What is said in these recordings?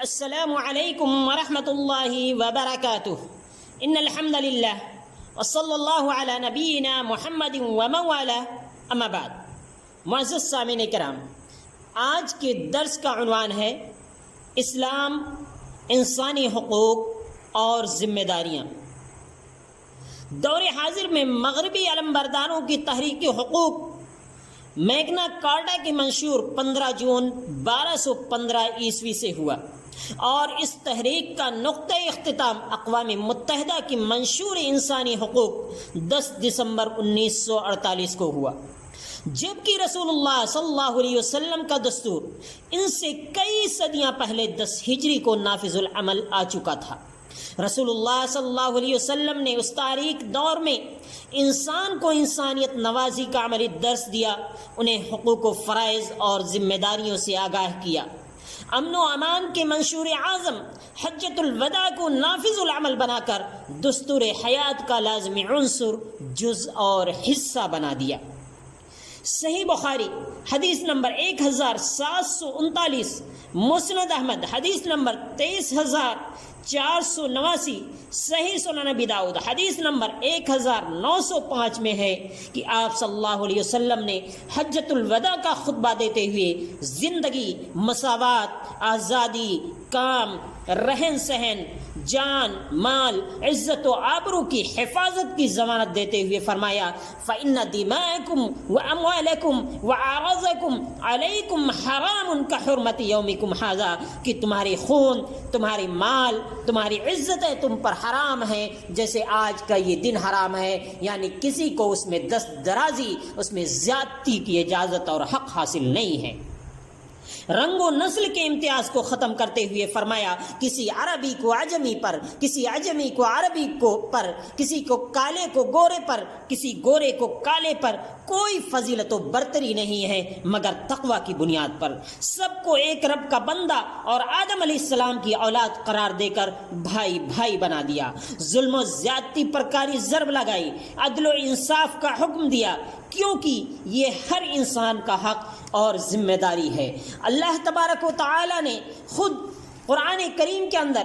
السلام علیکم ورحمۃ اللہ وبرکاتہ ان الحمد للہ وصلی اللہ علی نبینا محمد ومن والاه اما بعد۔ معزز سامعین کرام، آج کے درس کا عنوان ہے اسلام، انسانی حقوق اور ذمہ داریاں۔ دور حاضر میں مغربی علمبرداروں کی تحریک حقوق میگنا کارٹا کی منشور 15 جون 1215 عیسوی سے ہوا اور اس تحریک کا نقطۂ اختتام اقوام متحدہ کی منشور انسانی حقوق 10 دسمبر 1948 کو ہوا، جبکہ رسول اللہ صلی اللہ علیہ وسلم کا دستور ان سے کئی صدیاں پہلے 10 ہجری کو نافذ العمل آ چکا تھا۔ رسول اللہ صلی اللہ علیہ وسلم نے اس تاریک دور میں انسان کو انسانیت نوازی کا عملی درس دیا، انہیں حقوق و فرائض اور ذمہ داریوں سے آگاہ کیا۔ امن و امان کے منشور اعظم حجۃ الوداع کو نافذ العمل بنا کر دستور حیات کا لازمی عنصر، جز اور حصہ بنا دیا۔ صحیح بخاری حدیث نمبر 1739، مسند احمد حدیث نمبر 23489، صحیح سنن ابی داؤد حدیث نمبر 1905 میں ہے کہ آپ صلی اللہ علیہ وسلم نے حجۃ الوداع کا خطبہ دیتے ہوئے زندگی، مساوات، آزادی، کام، رہن سہن، جان، مال، عزت و آبرو کی حفاظت کی ضمانت دیتے ہوئے فرمایا، فَإِنَّ دِمَاءَكُمْ وَأَمْوَالَكُمْ وَأَعْرَاضَكُمْ عَلَيْكُمْ حَرَامٌ كَحُرْمَةِ يَوْمِكُمْ هَذَا، کہ تمہاری خون، تمہاری مال، تمہاری عزتیں تم پر حرام ہیں جیسے آج کا یہ دن حرام ہے، یعنی کسی کو اس میں دست درازی، اس میں زیادتی کی اجازت اور حق حاصل نہیں ہے۔ رنگ و نسل کے امتیاز کو ختم کرتے ہوئے فرمایا، کسی عربی کو عجمی پر، کسی عجمی کو عربی کو پر، کسی کو کالے کو گورے پر، کسی گورے کو کالے پر کوئی فضیلت و برتری نہیں ہے مگر تقوی کی بنیاد پر۔ سب کو ایک رب کا بندہ اور آدم علیہ السلام کی اولاد قرار دے کر بھائی بھائی بنا دیا۔ ظلم و زیادتی پر کاری ضرب لگائی، عدل و انصاف کا حکم دیا، کیونکہ یہ ہر انسان کا حق اور ذمہ داری ہے۔ اللہ تبارک و تعالی نے خود قرآن کریم کے اندر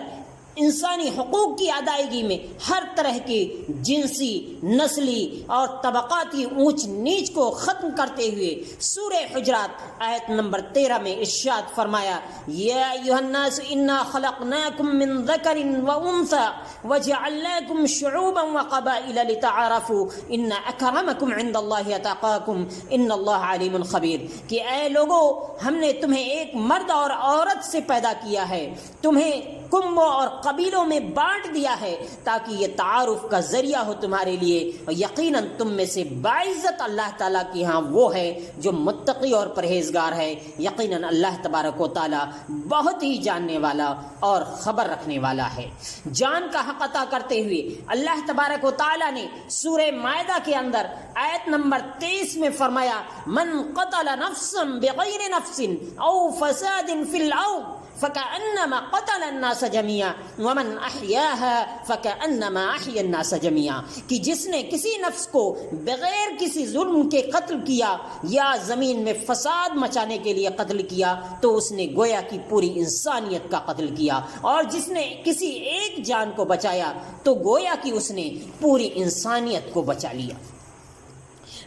انسانی حقوق کی ادائیگی میں ہر طرح کی جنسی، نسلی اور طبقاتی اونچ نیچ کو ختم کرتے ہوئے سورہ حجرات آیت نمبر 13 میں ارشاد فرمایا، یا ایھا الناس انا خلقناکم من ذکر و انثی وجعلناکم شعوبا وقبائل لتعارفوا ان اکرمکم عند اللہ اتقاکم ان اللہ علیم خبیر، کہ اے لوگو، ہم نے تمہیں ایک مرد اور عورت سے پیدا کیا ہے، تمہیں کنبوں اور قبیلوں میں بانٹ دیا ہے تاکہ یہ تعارف کا ذریعہ ہو تمہارے لیے، اور یقیناً تم میں سے باعزت اللہ تعالیٰ کی ہاں وہ ہے جو متقی اور پرہیزگار ہے۔ یقیناً اللہ تبارک و تعالیٰ بہت ہی جاننے والا اور خبر رکھنے والا ہے۔ جان کا حق عطا کرتے ہوئے اللہ تبارک و تعالیٰ نے سورہ مائدہ کے اندر آیت نمبر 23 میں فرمایا، من قتل نفسا بغیر نفس او فساد فی الارض فَكَأَنَّمَا قَتَلَ النَّاسَ جَمِيعًا وَمَنْ أَحْيَاهَا فَكَأَنَّمَا أَحْيَا النَّاسَ جَمِيعًا، کہ جس نے کسی نفس کو بغیر کسی ظلم کے قتل کیا یا زمین میں فساد مچانے کے لیے قتل کیا تو اس نے گویا کی پوری انسانیت کا قتل کیا، اور جس نے کسی ایک جان کو بچایا تو گویا کہ اس نے پوری انسانیت کو بچا لیا۔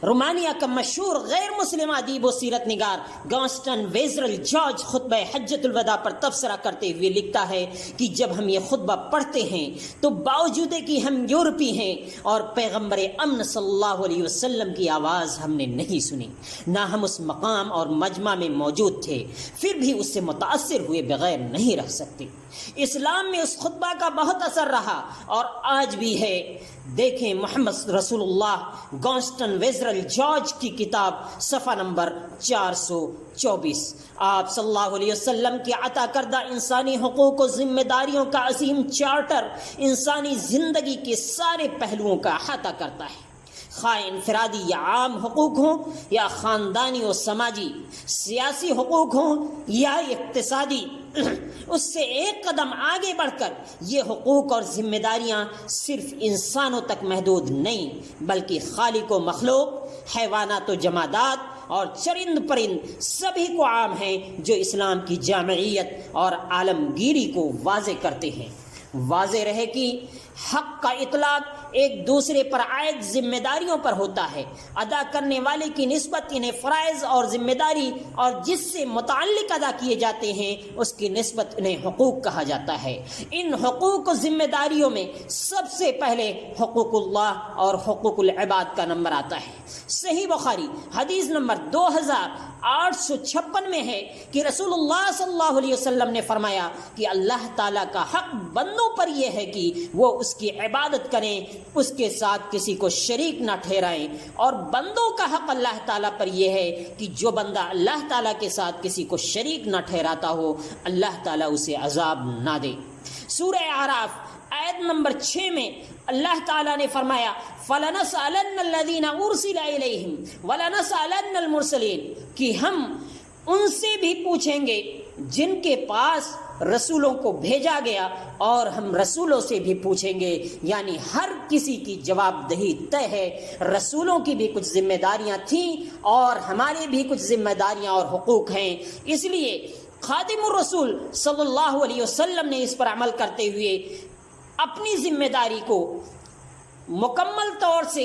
رومانیہ کا مشہور غیر مسلم ادیب و سیرت نگار گاسٹن ویزرل جارج خطبہ حجۃ الوداع پر تبصرہ کرتے ہوئے لکھتا ہے کہ جب ہم یہ خطبہ پڑھتے ہیں تو باوجود کہ ہم یورپی ہیں اور پیغمبر امن صلی اللہ علیہ وسلم کی آواز ہم نے نہیں سنی، نہ ہم اس مقام اور مجمع میں موجود تھے، پھر بھی اس سے متاثر ہوئے بغیر نہیں رہ سکتے۔ اسلام میں اس خطبہ کا بہت اثر رہا اور آج بھی ہے۔ دیکھیں محمد رسول اللہ گاسٹن ویزرل جارج کی کتاب صفحہ نمبر 424، آپ صلی اللہ علیہ وسلم کی عطا کردہ انسانی حقوق و ذمہ داریوں کا عظیم چارٹر انسانی زندگی کے سارے پہلوؤں کا احاطہ کرتا ہے، خواہ انفرادی یا عام حقوق ہوں یا خاندانی و سماجی، سیاسی حقوق ہوں یا اقتصادی۔ اس سے ایک قدم آگے بڑھ کر یہ حقوق اور ذمہ داریاں صرف انسانوں تک محدود نہیں بلکہ خالق و مخلوق، حیوانات و جمادات اور چرند پرند سبھی کو عام ہیں جو اسلام کی جامعیت اور عالمگیری کو واضح کرتے ہیں۔ واضح رہے کہ حق کا اطلاق ایک دوسرے پر عائد ذمہ داریوں پر ہوتا ہے۔ ادا کرنے والے کی نسبت انہیں فرائض اور ذمہ داری اور جس سے متعلق ادا کیے جاتے ہیں اس کی نسبت انہیں حقوق کہا جاتا ہے۔ ان حقوق و ذمہ داریوں میں سب سے پہلے حقوق اللہ اور حقوق العباد کا نمبر آتا ہے۔ صحیح بخاری حدیث نمبر 2856 میں ہے کہ رسول اللہ صلی اللہ علیہ وسلم نے فرمایا کہ اللہ تعالیٰ کا حق بندوں پر یہ ہے کہ وہ اس کی عبادت کریں، اس کے ساتھ کسی کو شریک نہ ٹھہرائیں، اور بندوں کا حق اللہ تعالیٰ پر یہ ہے کہ جو بندہ اللہ تعالیٰ کے ساتھ کسی کو شریک نہ ٹھہراتا ہو اللہ تعالیٰ اسے عذاب نہ دے۔ سورہ اعراف آیت نمبر 6 میں اللہ تعالیٰ نے فرمایا فَلَنَسْأَلَنَّ الَّذِينَ أُرْسِلَ إِلَيْهِمْ وَلَنَسْأَلَنَّ الْمُرْسَلِينَ کہ ہم ان سے بھی پوچھیں گے جن کے پاس رسولوں کو بھیجا گیا، اور ہم رسولوں سے بھی پوچھیں گے، یعنی ہر کسی کی جواب دہی طے ہے۔ رسولوں کی بھی کچھ ذمہ داریاں تھیں اور ہماری بھی کچھ ذمہ داریاں اور حقوق ہیں، اس لیے خادم الرسول صلی اللہ علیہ وسلم نے اس پر عمل کرتے ہوئے اپنی ذمہ داری کو مکمل طور سے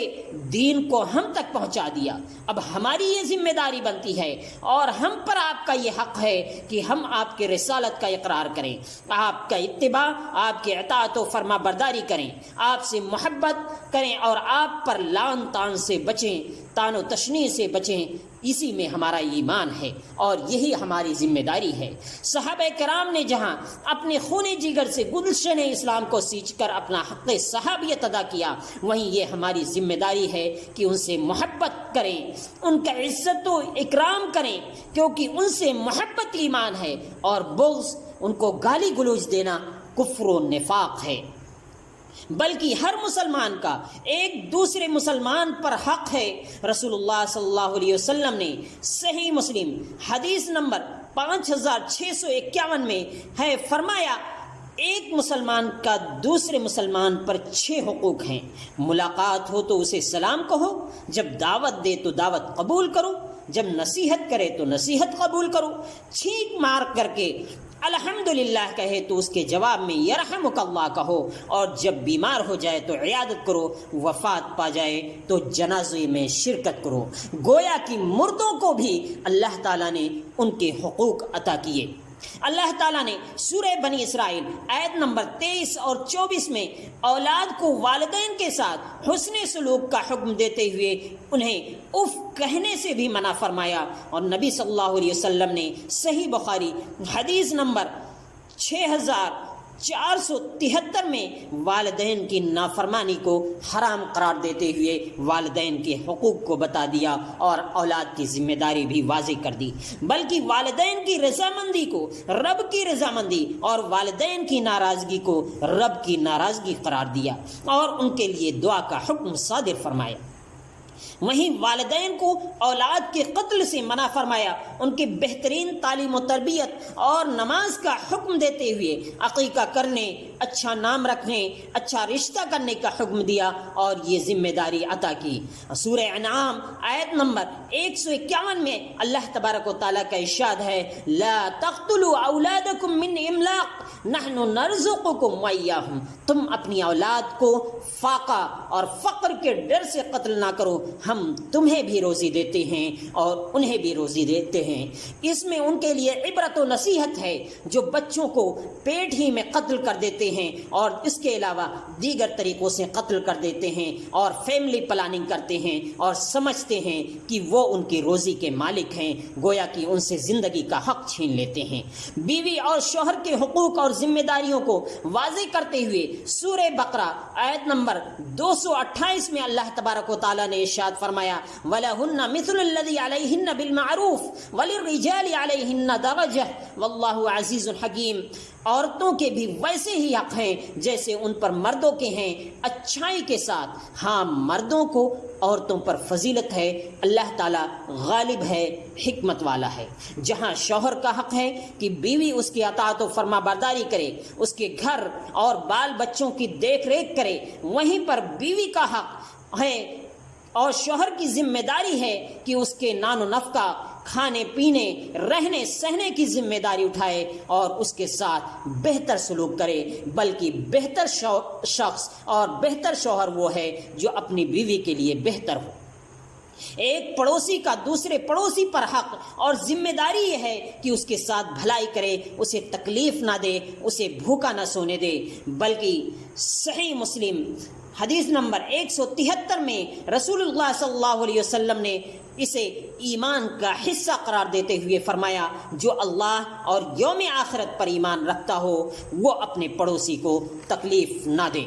دین کو ہم تک پہنچا دیا۔ اب ہماری یہ ذمہ داری بنتی ہے اور ہم پر آپ کا یہ حق ہے کہ ہم آپ کے رسالت کا اقرار کریں، آپ کا اتباع، آپ کی اطاعت و فرما برداری کریں، آپ سے محبت کریں اور آپ پر لعن طعن سے بچیں، طعن و تشنیع سے بچیں۔ اسی میں ہمارا ایمان ہے اور یہی ہماری ذمہ داری ہے۔ صحابہ کرام نے جہاں اپنے خون جگر سے گلشن اسلام کو سینچ کر اپنا حق صحابیت ادا کیا، وہیں یہ ہماری ذمہ داری ہے کہ ان سے محبت کریں، ان کا عزت و اکرام کریں، کیونکہ ان سے محبت ایمان ہے اور بغض، ان کو گالی گلوچ دینا کفر و نفاق ہے۔ بلکہ ہر مسلمان کا ایک دوسرے مسلمان پر حق ہے۔ رسول اللہ صلی اللہ علیہ وسلم نے صحیح مسلم حدیث نمبر 5651 میں ہے فرمایا ایک مسلمان کا دوسرے مسلمان پر 6 حقوق ہیں۔ ملاقات ہو تو اسے سلام کہو، جب دعوت دے تو دعوت قبول کرو، جب نصیحت کرے تو نصیحت قبول کرو، چھینک مار کر کے الحمدللہ کہے تو اس کے جواب میں یرحمک اللہ کہو، اور جب بیمار ہو جائے تو عیادت کرو، وفات پا جائے تو جنازے میں شرکت کرو۔ گویا کہ مردوں کو بھی اللہ تعالیٰ نے ان کے حقوق عطا کیے۔ اللہ تعالیٰ نے سورہ بنی اسرائیل آیت نمبر 23 اور 24 میں اولاد کو والدین کے ساتھ حسن سلوک کا حکم دیتے ہوئے انہیں اف کہنے سے بھی منع فرمایا، اور نبی صلی اللہ علیہ وسلم نے صحیح بخاری حدیث نمبر 6473 میں والدین کی نافرمانی کو حرام قرار دیتے ہوئے والدین کے حقوق کو بتا دیا اور اولاد کی ذمہ داری بھی واضح کر دی، بلکہ والدین کی رضامندی کو رب کی رضامندی اور والدین کی ناراضگی کو رب کی ناراضگی قرار دیا اور ان کے لیے دعا کا حکم صادر فرمایا۔ وہیں والدین کو اولاد کے قتل سے منع فرمایا، ان کے بہترین تعلیم و تربیت اور نماز کا حکم دیتے ہوئے عقیقہ کرنے، اچھا نام رکھنے، اچھا رشتہ کرنے کا حکم دیا اور یہ ذمہ داری عطا کی۔ سورہ انعام آیت نمبر 151 میں اللہ تبارک و تعالیٰ کا ارشاد ہے لا تقتلوا اولادکم من املاق نحن نرزقکم وایاہم، تم اپنی اولاد کو فاقہ اور فقر کے ڈر سے قتل نہ کرو، ہم تمہیں بھی روزی دیتے ہیں اور انہیں بھی روزی دیتے ہیں۔ اس میں ان کے لیے عبرت و نصیحت ہے جو بچوں کو پیٹ ہی میں قتل کر دیتے ہیں اور اس کے علاوہ دیگر طریقوں سے قتل کر دیتے ہیں اور فیملی پلاننگ کرتے ہیں اور سمجھتے ہیں کہ وہ ان کی روزی کے مالک ہیں، گویا کہ ان سے زندگی کا حق چھین لیتے ہیں۔ بیوی اور شوہر کے حقوق اور ذمہ داریوں کو واضح کرتے ہوئے سورہ بقرہ آیت نمبر 228 میں اللہ تبارک و تعالیٰ نے ارشاد فرمایا وَلَهُنَّ مِثْلُ الَّذِي عَلَيْهِنَّ بِالْمَعْرُوفِ وَلِلرِّجَالِ عَلَيْهِنَّ دَرَجَةٌ وَاللَّهُ عَزِيزٌ حَكِيمٌ، عورتوں کے بھی ویسے ہی حق ہیں جیسے ان پر مردوں کے ہیں، اچھائی کے ساتھ۔ ہاں، مردوں کو عورتوں پر فضیلت ہے، اللہ تعالیٰ غالب ہے، حکمت والا ہے۔ جہاں شوہر کا حق ہے کہ بیوی اس کی اطاعت و فرما برداری کرے، اس کے گھر اور بال بچوں کی دیکھ ریکھ کرے، وہیں پر بیوی کا حق ہے اور شوہر کی ذمہ داری ہے کہ اس کے نان و نفقہ، کھانے پینے، رہنے سہنے کی ذمہ داری اٹھائے اور اس کے ساتھ بہتر سلوک کرے، بلکہ بہتر شخص اور بہتر شوہر وہ ہے جو اپنی بیوی کے لیے بہتر ہو۔ ایک پڑوسی کا دوسرے پڑوسی پر حق اور ذمہ داری یہ ہے کہ اس کے ساتھ بھلائی کرے، اسے تکلیف نہ دے، اسے بھوکا نہ سونے دے، بلکہ صحیح مسلم حدیث نمبر 173 میں رسول اللہ صلی اللہ علیہ وسلم نے اسے ایمان کا حصہ قرار دیتے ہوئے فرمایا، جو اللہ اور یوم آخرت پر ایمان رکھتا ہو وہ اپنے پڑوسی کو تکلیف نہ دے۔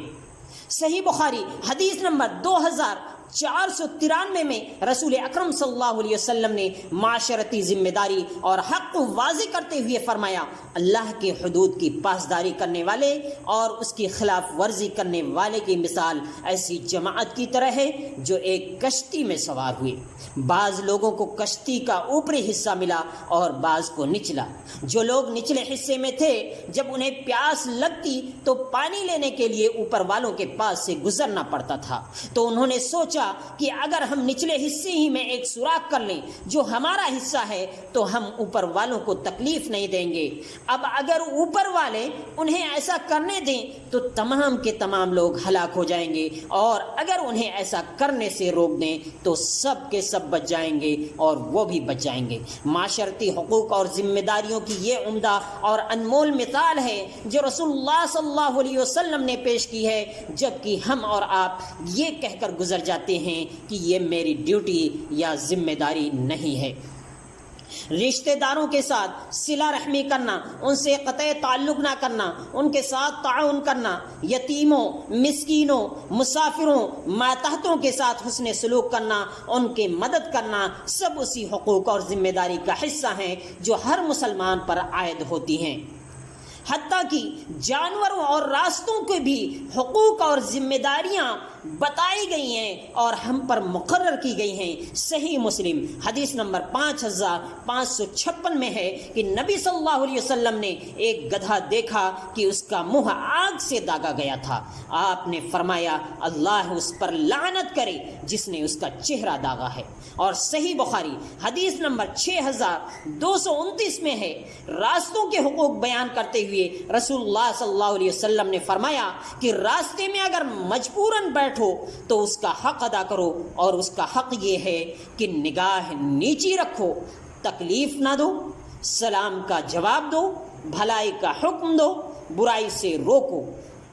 صحیح بخاری حدیث نمبر 2493 میں رسول اکرم صلی اللہ علیہ وسلم نے معاشرتی ذمہ داری اور حق کو واضح کرتے ہوئے فرمایا، اللہ کے حدود کی پاسداری کرنے والے اور اس کی خلاف ورزی کرنے والے کی مثال ایسی جماعت کی طرح ہے جو ایک کشتی میں سوار ہوئی، بعض لوگوں کو کشتی کا اوپری حصہ ملا اور بعض کو نچلا۔ جو لوگ نچلے حصے میں تھے جب انہیں پیاس لگتی تو پانی لینے کے لیے اوپر والوں کے پاس سے گزرنا پڑتا تھا، تو انہوں نے سوچا کہ اگر ہم نچلے حصے ہی میں ایک سوراخ کر لیں جو ہمارا حصہ ہے تو ہم اوپر والوں کو تکلیف نہیں دیں گے۔ اب اگر اوپر والے انہیں ایسا کرنے دیں تو تمام کے تمام لوگ ہلاک ہو جائیں گے، اور اگر انہیں ایسا کرنے سے روک دیں تو سب کے سب بچ جائیں گے اور وہ بھی بچ جائیں گے۔ معاشرتی حقوق اور ذمہ داریوں کی یہ عمدہ اور انمول مثال ہے جو رسول اللہ صلی اللہ علیہ وسلم نے پیش کی ہے، جبکہ ہم اور آپ یہ کہہ کر گزر جاتے ہیں کہ یہ میری ڈیوٹی یا ذمہ داری نہیں ہے۔ رشتہ داروں کے ساتھ صلہ رحمی کرنا، ان سے قطع تعلق نہ کرنا، ان کے ساتھ تعاون کرنا، یتیموں، مسکینوں، مسافروں، ماتحتوں کے ساتھ حسن سلوک کرنا، ان کی مدد کرنا، سب اسی حقوق اور ذمہ داری کا حصہ ہیں جو ہر مسلمان پر عائد ہوتی ہیں۔ حتیٰ کہ جانوروں اور راستوں کے بھی حقوق اور ذمہ داریاں بتائی گئی ہیں اور ہم پر مقرر کی گئی ہیں۔ صحیح مسلم حدیث نمبر 5556 میں ہے کہ نبی صلی اللہ علیہ وسلم نے ایک گدھا دیکھا کہ اس کا منہ آگ سے داغا گیا تھا۔ آپ نے فرمایا، اللہ اس پر لعنت کرے جس نے اس کا چہرہ داغا ہے۔ اور صحیح بخاری حدیث نمبر 6229 میں ہے، راستوں کے حقوق بیان کرتے ہوئے رسول اللہ صلی اللہ علیہ وسلم نے فرمایا کہ راستے میں اگر مجبوراً بیٹھو تو اس کا حق ادا کرو، اور اس کا حق یہ ہے کہ نگاہ نیچی رکھو، تکلیف نہ دو، سلام کا جواب دو، بھلائی کا حکم دو، برائی سے روکو۔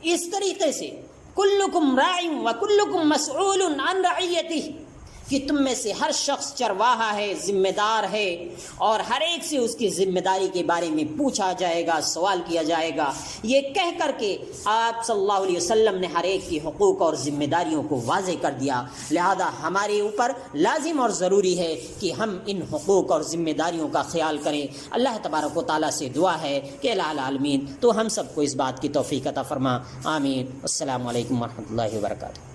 اس طریقے سے کلکم راع وکلکم مسئول عن رعیتہ، کہ تم میں سے ہر شخص چرواہا ہے، ذمہ دار ہے، اور ہر ایک سے اس کی ذمہ داری کے بارے میں پوچھا جائے گا، سوال کیا جائے گا۔ یہ کہہ کر کے آپ صلی اللہ علیہ وسلم نے ہر ایک کی حقوق اور ذمہ داریوں کو واضح کر دیا۔ لہذا ہمارے اوپر لازم اور ضروری ہے کہ ہم ان حقوق اور ذمہ داریوں کا خیال کریں۔ اللہ تبارک و تعالیٰ سے دعا ہے کہ الہ العالمین تو ہم سب کو اس بات کی توفیق عطا فرما، آمین۔ السلام علیکم ورحمۃ اللہ وبرکاتہ۔